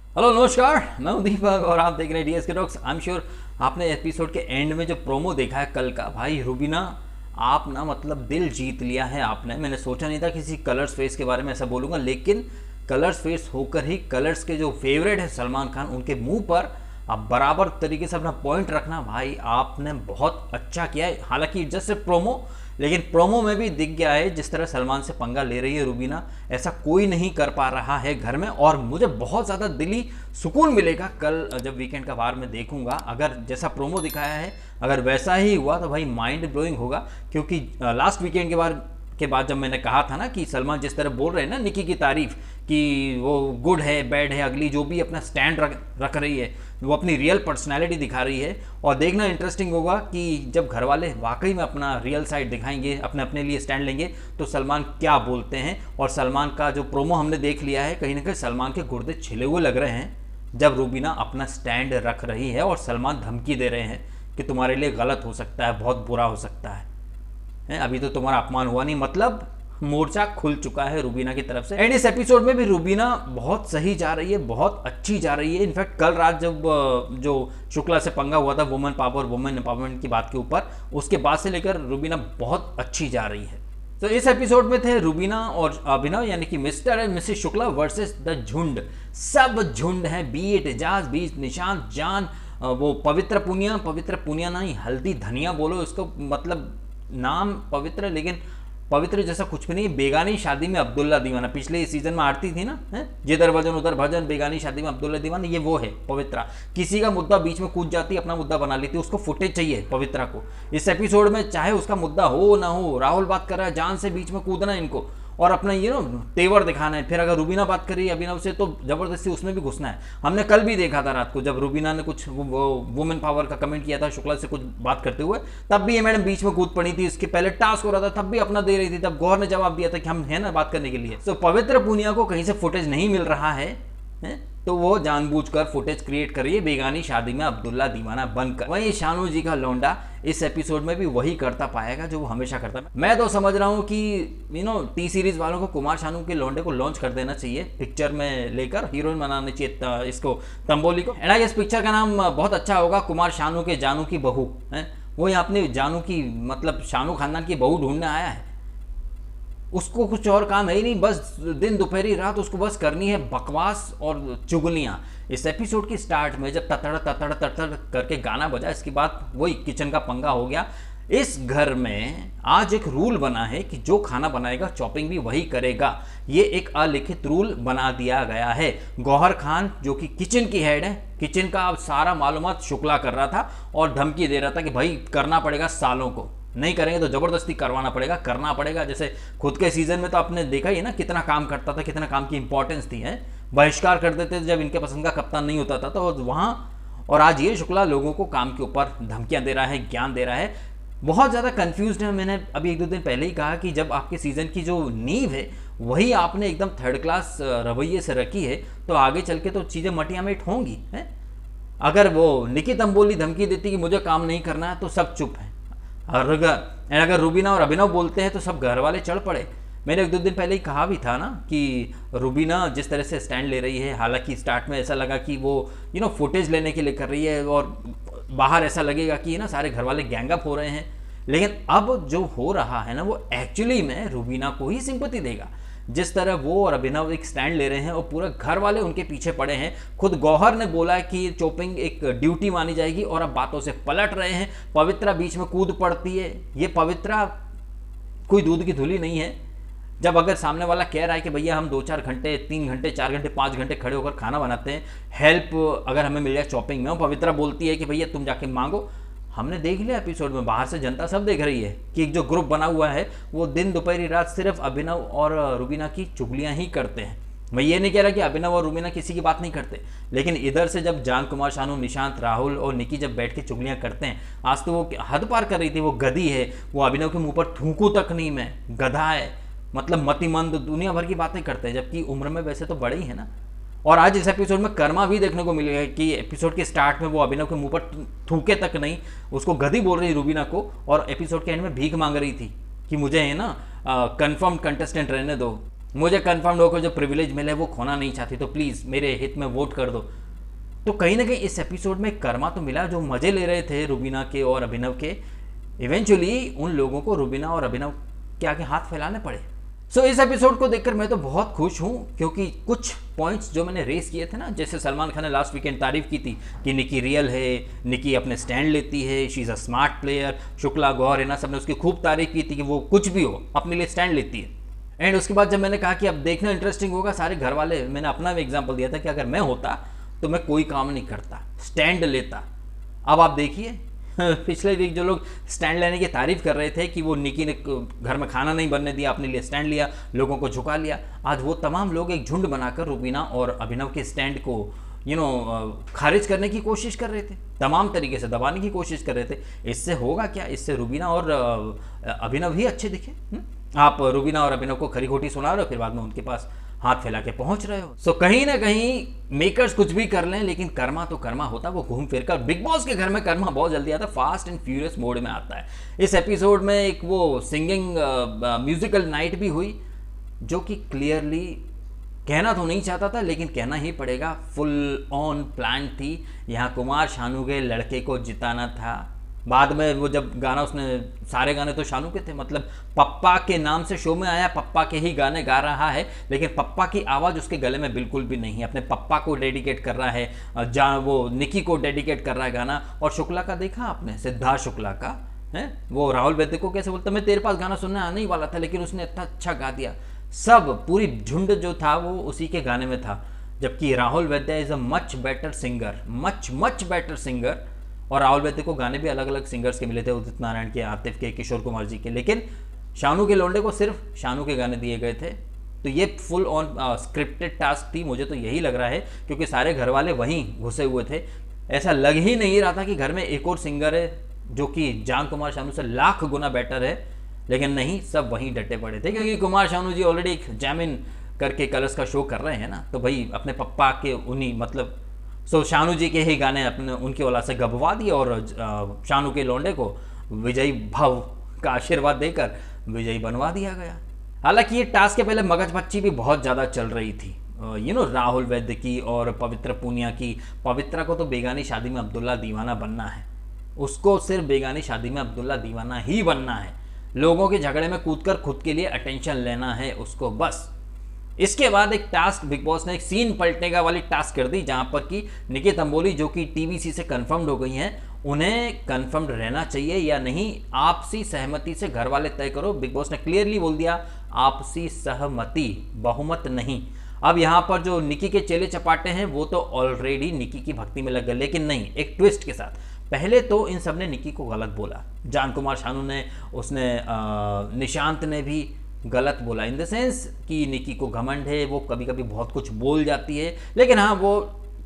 Hello नमस्कार, मैं हूं दीपक और आप देख रहे हैं डीएस के टॉक्स। आई एम श्योर आपने एपिसोड के एंड में जो प्रोमो देखा है कल का, भाई रूबीना आप ना मतलब दिल जीत लिया है आपने। मैंने सोचा नहीं था किसी कलर्स फेस के बारे में ऐसा बोलूँगा, लेकिन कलर्स फेस होकर ही कलर्स के जो फेवरेट है सलमान खान, उनके मुंह पर आप बराबर तरीके से अपना पॉइंट रखना। भाई आपने बहुत अच्छा किया है। हालांकि जस्ट प्रोमो, लेकिन प्रोमो में भी दिख गया है जिस तरह सलमान से पंगा ले रही है रूबीना, ऐसा कोई नहीं कर पा रहा है घर में। और मुझे बहुत ज़्यादा दिली सुकून मिलेगा कल जब वीकेंड का वार में देखूंगा। अगर जैसा प्रोमो दिखाया है अगर वैसा ही हुआ तो भाई माइंड ब्लोइंग होगा। क्योंकि लास्ट वीकेंड के बाद जब मैंने कहा था ना कि सलमान जिस तरह बोल रहे हैं ना निकी की तारीफ कि वो गुड है बैड है, अगली जो भी अपना स्टैंड रख रही है वो अपनी रियल पर्सनैलिटी दिखा रही है। और देखना इंटरेस्टिंग होगा कि जब घर वाले वाकई में अपना रियल साइड दिखाएंगे, अपने अपने लिए स्टैंड लेंगे, तो सलमान क्या बोलते हैं। और सलमान का जो प्रोमो हमने देख लिया है, कहीं ना कहीं सलमान के गुर्दे छिले हुए लग रहे हैं जब रूबीना अपना स्टैंड रख रही है और सलमान धमकी दे रहे हैं कि तुम्हारे लिए गलत हो सकता है, बहुत बुरा हो सकता है। अभी तो तुम्हारा अपमान हुआ नहीं, मतलब मोर्चा खुल चुका है रूबीना की तरफ से। एंड इस एपिसोड में भी रूबीना बहुत सही जा रही है, बहुत अच्छी जा रही है। इनफैक्ट कल रात जब जो शुक्ला से पंगा हुआ था वुमेन पावर वुमेन एम्पावरमेंट की बात के ऊपर, उसके बाद से लेकर रूबीना बहुत अच्छी जा रही है। तो इस एपिसोड में थे रूबीना और अभिनव, यानी कि mister and Mrs Shukla versus the झुंड। सब झुंड है, बीट एजाज, बीट निशांत, जान, वो पवित्र पुनिया नहीं, हल्दी धनिया बोलो इसको, मतलब नाम पवित्र लेकिन पवित्र जैसा कुछ भी नहीं। बेगानी शादी में अब्दुल्ला दीवाना, पिछले सीजन में आरती थी ना, है जिधर भजन उधर भजन, बेगानी शादी में अब्दुल्ला दीवाना, ये वो है पवित्रा। किसी का मुद्दा बीच में कूद जाती, अपना मुद्दा बना लेती, उसको फुटेज चाहिए पवित्रा को। इस एपिसोड में चाहे उसका मुद्दा हो ना हो, राहुल बात कर रहा है जान से बीच में कूदना इनको और अपना तेवर दिखाना है। फिर अगर रूबीना बात कर रही है अभिनव से तो जबरदस्ती उसमें भी घुसना है। हमने कल भी देखा था रात को जब रूबीना ने कुछ वुमेन पावर का कमेंट किया था शुक्ला से कुछ बात करते हुए, तब भी ये मैडम बीच में कूद पड़ी थी। इसके पहले टास्क हो रहा था तब भी अपना दे रही थी, तब गौर ने जवाब दिया था कि हम है ना बात करने के लिए। तो पवित्र पुनिया को कहीं से फुटेज नहीं मिल रहा है, तो वो जानबूझकर फुटेज क्रिएट कर रही है बेगानी शादी में अब्दुल्ला दीवाना बनकर। वहीं शानू जी का लौंडा इस एपिसोड में भी वही करता पाएगा जो वो हमेशा करता है। मैं तो समझ रहा हूँ कि टी सीरीज वालों को कुमार शानू के लौंडे को लॉन्च कर देना चाहिए, पिक्चर में लेकर हीरोइन बनाना चाहिए इसको, तंबोली को। एंड आई गेस पिक्चर का नाम बहुत अच्छा होगा, कुमार शानू के जानू की बहू है। वो यहाँ अपने जानू की मतलब शानू खानदान की बहू ढूंढने आया है। उसको कुछ और काम है ही नहीं, बस दिन दोपहरी रात उसको बस करनी है बकवास और चुगलियाँ। इस एपिसोड की स्टार्ट में जब ततड़ ततड़ ततड़ करके गाना बजा, इसके बाद वही किचन का पंगा हो गया। इस घर में आज एक रूल बना है कि जो खाना बनाएगा चॉपिंग भी वही करेगा। ये एक अलिखित रूल बना दिया गया है। गौहर खान जो कि किचन की हेड है, किचन का अब सारा मालूमात शुक्ला कर रहा था और धमकी दे रहा था कि भाई करना पड़ेगा, सालों को नहीं करेंगे तो जबरदस्ती करवाना पड़ेगा, करना पड़ेगा। जैसे खुद के सीजन में तो आपने देखा ही ना कितना काम करता था, कितना काम की इंपॉर्टेंस थी, है बहिष्कार कर देते थे जब इनके पसंद का कप्तान नहीं होता था तो वहाँ। और आज ये शुक्ला लोगों को काम के ऊपर धमकियां दे रहा है, ज्ञान दे रहा है। बहुत ज़्यादा कन्फ्यूज है। मैंने अभी एक दो दिन पहले ही कहा कि जब आपके सीज़न की जो नींव है वही आपने एकदम थर्ड क्लास रवैये से रखी है तो आगे चल के तो चीज़ें मटिया मेट होंगी, है। अगर वो निकी तंबोली धमकी देती कि मुझे काम नहीं करना है तो सब चुप है। अगर रूबीना और अभिनव बोलते हैं तो सब घर वाले चढ़ पड़े। मैंने एक दो दिन पहले ही कहा भी था ना कि रूबीना जिस तरह से स्टैंड ले रही है, हालांकि स्टार्ट में ऐसा लगा कि वो फुटेज लेने के लिए कर रही है और बाहर ऐसा लगेगा कि सारे घर वाले गैंगअप हो रहे हैं, लेकिन अब जो हो रहा है ना वो एक्चुअली में रूबीना को ही सिंपैथी देगा। जिस तरह वो और अभिनव एक स्टैंड ले रहे हैं और पूरे घर वाले उनके पीछे पड़े हैं। खुद गौहर ने बोला है कि चॉपिंग एक ड्यूटी मानी जाएगी और अब बातों से पलट रहे हैं। पवित्रा बीच में कूद पड़ती है। ये पवित्रा कोई दूध की धुली नहीं है। जब अगर सामने वाला कह रहा है कि भैया हम 2-4 घंटे 3 घंटे 4 घंटे 5 घंटे खड़े होकर खाना बनाते हैं, हेल्प अगर हमें मिल जाए चॉपिंग में, पवित्रा बोलती है कि भैया तुम जाके मांगो। हमने देख लिया एपिसोड में, बाहर से जनता सब देख रही है कि जो ग्रुप बना हुआ है वो दिन दोपहरी रात सिर्फ अभिनव और रूबीना की चुगलियां ही करते हैं। मैं ये नहीं कह रहा कि अभिनव और रूबीना किसी की बात नहीं करते, लेकिन इधर से जब जान कुमार शानू, निशांत, राहुल और निकी जब बैठ के चुगलियां करते हैं, आज तो वो हद पार कर रही थी। वो गधी है, वो अभिनव के मुंह पर थूकू तक नहीं, मैं गधा है, मतलब मतिमंद, दुनिया भर की बातें करते हैं, जबकि उम्र में वैसे तो बड़े ही है ना। और आज इस एपिसोड में कर्मा भी देखने को मिलेगा कि एपिसोड के स्टार्ट में वो अभिनव के मुंह पर थूके तक नहीं, उसको गधी बोल रही रूबीना को, और एपिसोड के एंड में भीख मांग रही थी कि मुझे है ना कंफर्म कंटेस्टेंट रहने दो। मुझे कंफर्म होकर जो प्रिविलेज मिले वो खोना नहीं चाहती, तो प्लीज़ मेरे हित में वोट कर दो। तो कहीं ना कहीं इस एपिसोड में कर्मा तो मिला, जो मज़े ले रहे थे रुबीना के और अभिनव के, इवेंचुअली उन लोगों को रुबीना और अभिनव के आगे हाथ फैलाने पड़े। सो इस एपिसोड को देखकर मैं तो बहुत खुश हूँ, क्योंकि कुछ पॉइंट्स जो मैंने रेस किए थे ना, जैसे सलमान खान ने लास्ट वीकेंड तारीफ की थी कि निकी रियल है, निकी अपने स्टैंड लेती है, she is a smart player, Shukla Gaur है ना, सबने उसकी खूब तारीफ की थी कि वो कुछ भी हो अपने लिए स्टैंड लेती है। एंड उसके बाद जब मैंने कहा कि अब देखना इंटरेस्टिंग होगा, सारे घर वाले, मैंने अपना भी एग्जाम्पल दिया था कि अगर मैं होता तो मैं कोई काम नहीं करता, स्टैंड लेता। अब आप देखिए पिछले वीक जो लोग स्टैंड लेने की तारीफ कर रहे थे कि वो निकी ने घर में खाना नहीं बनने दिया, अपने लिए स्टैंड लिया, लोगों को झुका लिया, आज वो तमाम लोग एक झुंड बनाकर रुबीना और अभिनव के स्टैंड को खारिज करने की कोशिश कर रहे थे, तमाम तरीके से दबाने की कोशिश कर रहे थे। इससे होगा क्या, इससे रुबीना और अभिनव ही अच्छे दिखे। आप रुबीना और अभिनव को खरी खोटी सुना रहे हो, फिर बाद में उनके पास हाथ फैला के पहुंच रहे हो। सो कहीं ना कहीं मेकर्स कुछ भी कर लें, लेकिन कर्मा तो कर्मा होता, वो घूम फिर कर बिग बॉस के घर में कर्मा बहुत जल्दी आता, फास्ट एंड फ्यूरियस मोड में आता है। इस एपिसोड में एक वो सिंगिंग म्यूजिकल नाइट भी हुई, जो कि क्लियरली कहना तो नहीं चाहता था, लेकिन कहना ही पड़ेगा, फुल ऑन प्लान थी। यहाँ कुमार शानू के लड़के को जिताना था। बाद में वो जब गाना, उसने सारे गाने तो शानू के थे, मतलब पप्पा के नाम से शो में आया, पप्पा के ही गाने गा रहा है, लेकिन पप्पा की आवाज़ उसके गले में बिल्कुल भी नहीं है। अपने पप्पा को डेडिकेट कर रहा है, जहाँ वो निकी को डेडिकेट कर रहा है गाना। और शुक्ला का देखा आपने, सिद्धार्थ शुक्ला का है, वो राहुल वैद्य को कैसे बोलता, मैं तेरे पास गाना सुनने आने ही वाला था, लेकिन उसने इतना अच्छा गा दिया। सब पूरी झुंड जो था वो उसी के गाने में था, जबकि Rahul Vaidya is a much better singer, much better singer. और राहुल वैद्य को गाने भी अलग अलग सिंगर्स के मिले थे, उदित नारायण के, आतिफ के, किशोर कुमार जी के, लेकिन शानू के लोंडे को सिर्फ शानू के गाने दिए गए थे। तो ये फुल ऑन स्क्रिप्टेड टास्क थी, मुझे तो यही लग रहा है, क्योंकि सारे घर वाले वहीं घुसे हुए थे। ऐसा लग ही नहीं रहा था कि घर में एक और सिंगर है जो कि जान कुमार शानू से लाख गुना बेटर है, लेकिन नहीं, सब वहीं डटे पड़े थे, क्योंकि कुमार शानू जी ऑलरेडी एक जैमिन करके कलर्स का शो कर रहे हैं ना, तो भाई अपने पप्पा के उन्हीं, मतलब शानू जी के ही गाने अपने उनकी औलाद से गबवा दिए, और शानू के लौंडे को विजयी भव का आशीर्वाद देकर विजयी बनवा दिया गया। हालांकि ये टास्क के पहले मगजमच्छी भी बहुत ज़्यादा चल रही थी, राहुल वैद्य की और पवित्र पूनिया की। पवित्रा को तो बेगानी शादी में अब्दुल्ला दीवाना बनना है, उसको सिर्फ बेगानी शादी में अब्दुल्ला दीवाना ही बनना है, लोगों के झगड़े में कूदकर खुद के लिए अटेंशन लेना है उसको, बस। इसके बाद एक टास्क बिग बॉस ने एक सीन पलटने का वाली टास्क कर दी, जहां पर कि निकी तंबोली जो कि टीवीसी से कंफर्म्ड हो गई हैं, उन्हें कंफर्म्ड रहना चाहिए या नहीं, आपसी सहमति से घर वाले तय करो। बिग बॉस ने क्लियरली बोल दिया, आपसी सहमति, बहुमत नहीं। अब यहाँ पर जो निकी के चेले चपाटे हैं वो तो ऑलरेडी निकी की भक्ति में लग गए, लेकिन नहीं, एक ट्विस्ट के साथ। पहले तो इन सब ने निकी को गलत बोला, जान कुमार शानू ने, उसने निशांत ने भी गलत बोला, इन द सेंस कि निकी को घमंड है, वो कभी कभी बहुत कुछ बोल जाती है, लेकिन हाँ वो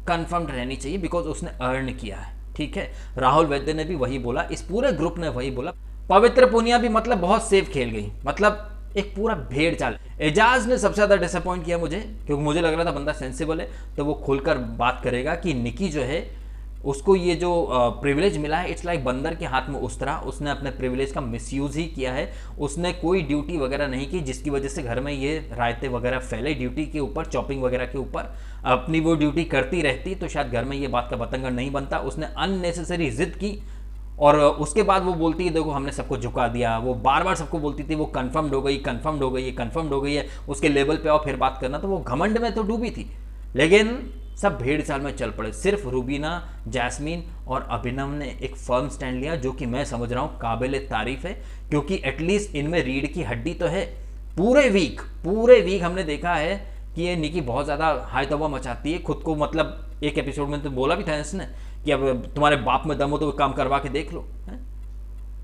कंफर्म्ड रहनी चाहिए बिकॉज उसने अर्न किया है, ठीक है। राहुल वैद्य ने भी वही बोला, इस पूरे ग्रुप ने वही बोला। पवित्र पूनिया भी मतलब बहुत सेफ खेल गई, मतलब एक पूरा भेड़ चाल। एजाज ने सबसे ज़्यादा डिसअपॉइंट किया मुझे, क्योंकि मुझे लग रहा था बंदा सेंसिबल है तो वो खुलकर बात करेगा कि निकी जो है उसको ये जो प्रिविलेज मिला है, इट्स लाइक बंदर के हाथ में उस्तरा, उसने अपने प्रिविलेज का मिसयूज़ ही किया है। उसने कोई ड्यूटी वगैरह नहीं की जिसकी वजह से घर में ये रायते वगैरह फैले, ड्यूटी के ऊपर, चॉपिंग वगैरह के ऊपर। अपनी वो ड्यूटी करती रहती तो शायद घर में ये बात का बतंगड़ नहीं बनता। उसने अननेसेसरी जिद की और उसके बाद वो बोलती है देखो हमने सबको झुका दिया, वो बार बार सबको बोलती थी वो कन्फर्म्ड हो गई, कन्फर्म्ड हो गई है, कन्फर्म्ड हो गई है, उसके लेवल पे आओ फिर बात करना। तो वो घमंड में तो डूबी थी, लेकिन सब भेड़ चाल में चल पड़े। सिर्फ रुबीना, जैस्मीन और अभिनव ने एक फर्म स्टैंड लिया, जो कि मैं समझ रहा हूँ काबिल तारीफ है, क्योंकि एटलीस्ट इनमें रीढ़ की हड्डी तो है। पूरे वीक हमने देखा है कि ये निकी बहुत ज़्यादा हाई तौबा मचाती है खुद को, मतलब एक एपिसोड में तो बोला भी था इसने कि अब तुम्हारे बाप में दम हो तो काम करवा के देख लो, है?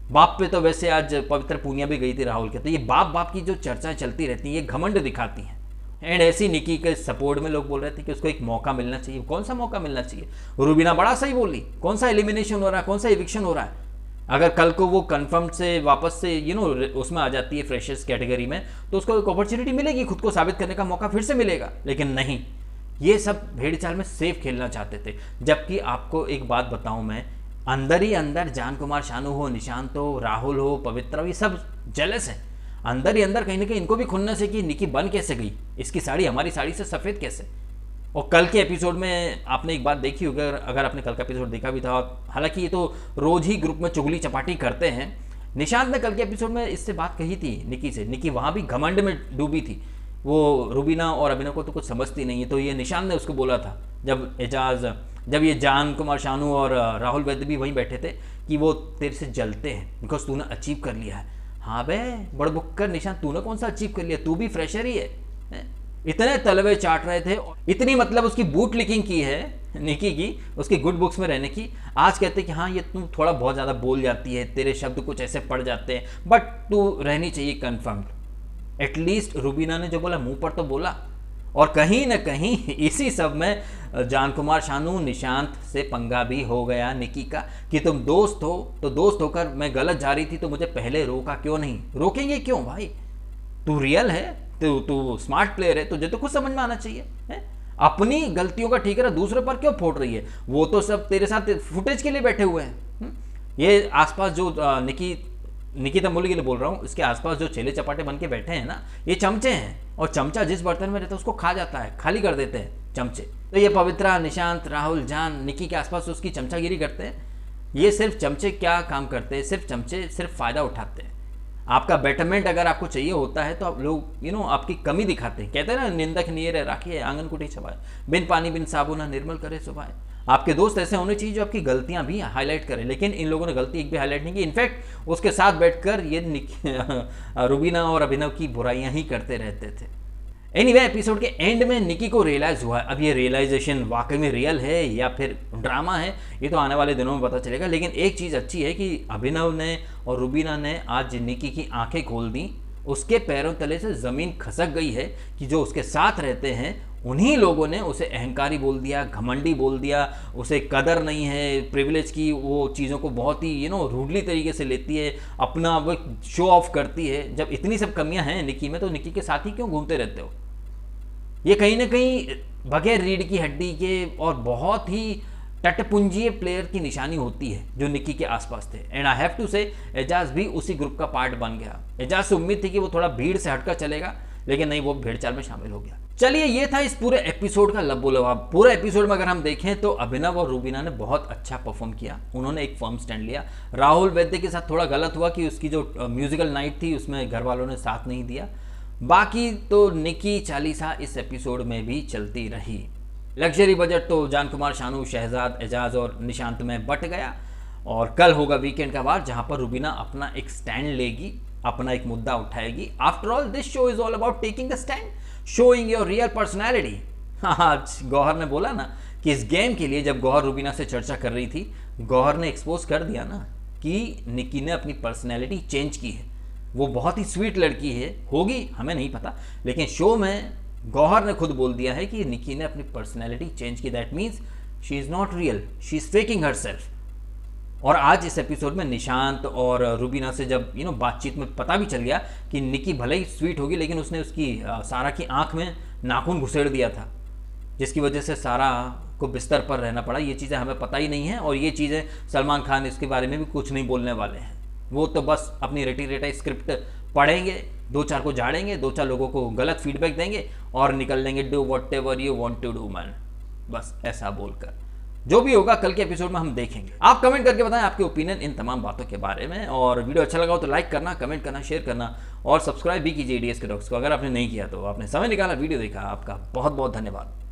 बाप पे तो वैसे आज पवित्र पूनिया भी गई थी राहुल के, तो ये बाप की जो चर्चा चलती रहती है ये घमंड दिखाती हैं। एंड ऐसी निकी के सपोर्ट में लोग बोल रहे थे कि उसको एक मौका मिलना चाहिए। कौन सा मौका मिलना चाहिए? रुबीना बड़ा सही बोली, कौन सा एलिमिनेशन हो रहा है, कौन सा इविक्शन हो रहा है? अगर कल को वो कंफर्म से वापस से उसमें आ जाती है फ्रेशर्स कैटेगरी में, तो उसको एक अपॉर्चुनिटी मिलेगी, खुद को साबित करने का मौका फिर से मिलेगा। लेकिन नहीं, ये सब भेड़ चाल में सेफ खेलना चाहते थे। जबकि आपको एक बात बताऊं, मैं अंदर ही अंदर जान कुमार शानू हो, निशांत हो, राहुल हो, पवित्रा, ये सब जेलस हैं। अंदर ही अंदर कहीं ना कहीं इनको भी खुन्नस है कि निकी बन कैसे गई, इसकी साड़ी हमारी साड़ी से सफ़ेद कैसे। और कल के एपिसोड में आपने एक बात देखी होगी, अगर आपने कल का एपिसोड देखा भी था, हालांकि ये तो रोज ही ग्रुप में चुगली चपाटी करते हैं, निशांत ने कल के एपिसोड में इससे बात कही थी निकी से। निकी वहाँ भी घमंड में डूबी थी, वो रुबीना और अभिनव को तो कुछ समझती नहीं है। तो ये निशांत ने उसको बोला था जब ये जान कुमार शानू और राहुल वैद्य भी वहीं बैठे थे कि वो तेरे से जलते हैं बिकॉज तूने अचीव कर लिया है। हाँ बे बड़बुक्कर निशांत, तूने कौन सा अचीव कर लिया, तू भी फ्रेशर ही है। इतने तलवे चाट रहे थे, इतनी मतलब उसकी बूट लिकिंग की है निकी की, उसकी गुड बुक्स में रहने की। आज कहते कि हाँ ये तुम थोड़ा बहुत ज़्यादा बोल जाती है, तेरे शब्द कुछ ऐसे पड़ जाते हैं, बट तू रहनी चाहिए कन्फर्म्ड। एटलीस्ट रुबीना ने जो बोला मुंह पर तो बोला। और कहीं ना कहीं इसी सब में जान कुमार शानू निशांत से पंगा भी हो गया निकी का कि तुम दोस्त हो, तो दोस्त होकर मैं गलत जा रही थी तो मुझे पहले रोका क्यों नहीं। रोकेंगे क्यों भाई, तू रियल है, तू स्मार्ट प्लेयर है, तुझे तो कुछ समझ में आना चाहिए है? अपनी गलतियों का ठीकरा दूसरे पर क्यों फोड़ रही है। वो तो सब तेरे साथ फुटेज के लिए बैठे हुए हैं। ये आसपास जो निकी तंबोली के लिए बोल रहा हूँ, इसके आसपास जो चेले चपाटे बन के बैठे हैं ना, ये चमचे हैं। और चमचा जिस बर्तन में रहता है उसको खा जाता है, खाली कर देते हैं चमचे। तो ये पवित्रा, निशांत, राहुल, जान निकी के आसपास उसकी चमचागिरी करते हैं। ये सिर्फ चमचे क्या काम करते हैं, सिर्फ चमचे सिर्फ फ़ायदा उठाते हैं। आपका बेटरमेंट अगर आपको चाहिए होता है तो आप लोग आपकी कमी दिखाते हैं। कहते हैं ना, निंदक नियर राखिए आंगन कुटी छबाए, बिन पानी बिन साबुना निर्मल करे सुभाए। आपके दोस्त ऐसे होने चाहिए जो आपकी गलतियां भी हाईलाइट करें, लेकिन इन लोगों ने गलती एक भी हाईलाइट नहीं की। इनफैक्ट उसके साथ बैठकर ये रुबीना और अभिनव की बुराइयां ही करते रहते थे। एनीवे, एपिसोड के एंड में निकी को रियलाइज हुआ। अब ये रियलाइजेशन वाकई में रियल है या फिर ड्रामा है, ये तो आने वाले दिनों में पता चलेगा। लेकिन एक चीज़ अच्छी है कि अभिनव ने और रुबीना ने आज निकी की आंखें खोल दी। उसके पैरों तले से ज़मीन खसक गई है कि जो उसके साथ रहते हैं उन्हीं लोगों ने उसे अहंकारी बोल दिया, घमंडी बोल दिया, उसे कदर नहीं है प्रिविलेज की, वो चीज़ों को बहुत ही रूडली तरीके से लेती है, अपना वो शो ऑफ करती है। जब इतनी सब कमियां हैं निकी में, तो निकी के साथ ही क्यों घूमते रहते हो। ये कहीं ना कहीं बगैर रीढ़ की हड्डी के और बहुत ही टटपुंजीय प्लेयर की निशानी होती है जो निकी के आसपास थे। एंड आई हैव टू से एजाज भी उसी ग्रुप का पार्ट बन गया। एजाज से उम्मीद थी कि वो थोड़ा भीड़ से हटकर चलेगा, लेकिन नहीं, वो भेड़ चाल में शामिल हो गया। चलिए, ये था इस पूरे एपिसोड का लबो लबाब। पूरे एपिसोड में अगर हम देखें तो अभिनव और रुबीना ने बहुत अच्छा परफॉर्म किया। उन्होंने एक फर्म स्टैंड लिया। राहुल वैद्य के साथ थोड़ा गलत हुआ कि उसकी जो म्यूजिकल नाइट थी उसमें घर वालों ने साथ नहीं दिया। बाकी तो निकी चालीसा इस एपिसोड में भी चलती रही। लग्जरी बजट तो जान कुमार शानू, शहजाद, एजाज और निशांत में बट गया। और कल होगा वीकेंड का वार, जहां पर रुबीना अपना एक स्टैंड लेगी, अपना एक मुद्दा उठाएगी। After all this show is all about taking the stand, showing your real personality. आज गौहर ने बोला ना कि इस गेम के लिए जब गौहर रुबीना से चर्चा कर रही थी, गौहर ने एक्सपोज कर दिया ना कि निकी ने अपनी पर्सनैलिटी चेंज की है। वो बहुत ही स्वीट लड़की है, होगी हमें नहीं पता, लेकिन शो में गौहर ने खुद बोल दिया है कि निकी ने अपनी पर्सनैलिटी चेंज की। That means she is not real, she is faking herself. और आज इस एपिसोड में निशांत और रुबीना से जब बातचीत में पता भी चल गया कि निकी भले ही स्वीट होगी, लेकिन उसने उसकी सारा की आंख में नाखून घुसेड़ दिया था, जिसकी वजह से सारा को बिस्तर पर रहना पड़ा। ये चीज़ें हमें पता ही नहीं है, और ये चीज़ें सलमान खान इसके बारे में भी कुछ नहीं बोलने वाले हैं। वो तो बस अपनी रेटी रेटाई स्क्रिप्ट पढ़ेंगे, दो चार को झाड़ेंगे, दो चार लोगों को गलत फीडबैक देंगे और निकल लेंगे do whatever you want to do man, बस ऐसा बोलकर। जो भी होगा कल के एपिसोड में हम देखेंगे। आप कमेंट करके बताएं आपके ओपिनियन इन तमाम बातों के बारे में। और वीडियो अच्छा लगा हो तो लाइक करना, कमेंट करना, शेयर करना और सब्सक्राइब भी कीजिए डीएसके टॉक्स को। अगर आपने नहीं किया तो आपने समय निकाला, वीडियो देखा, आपका बहुत बहुत धन्यवाद।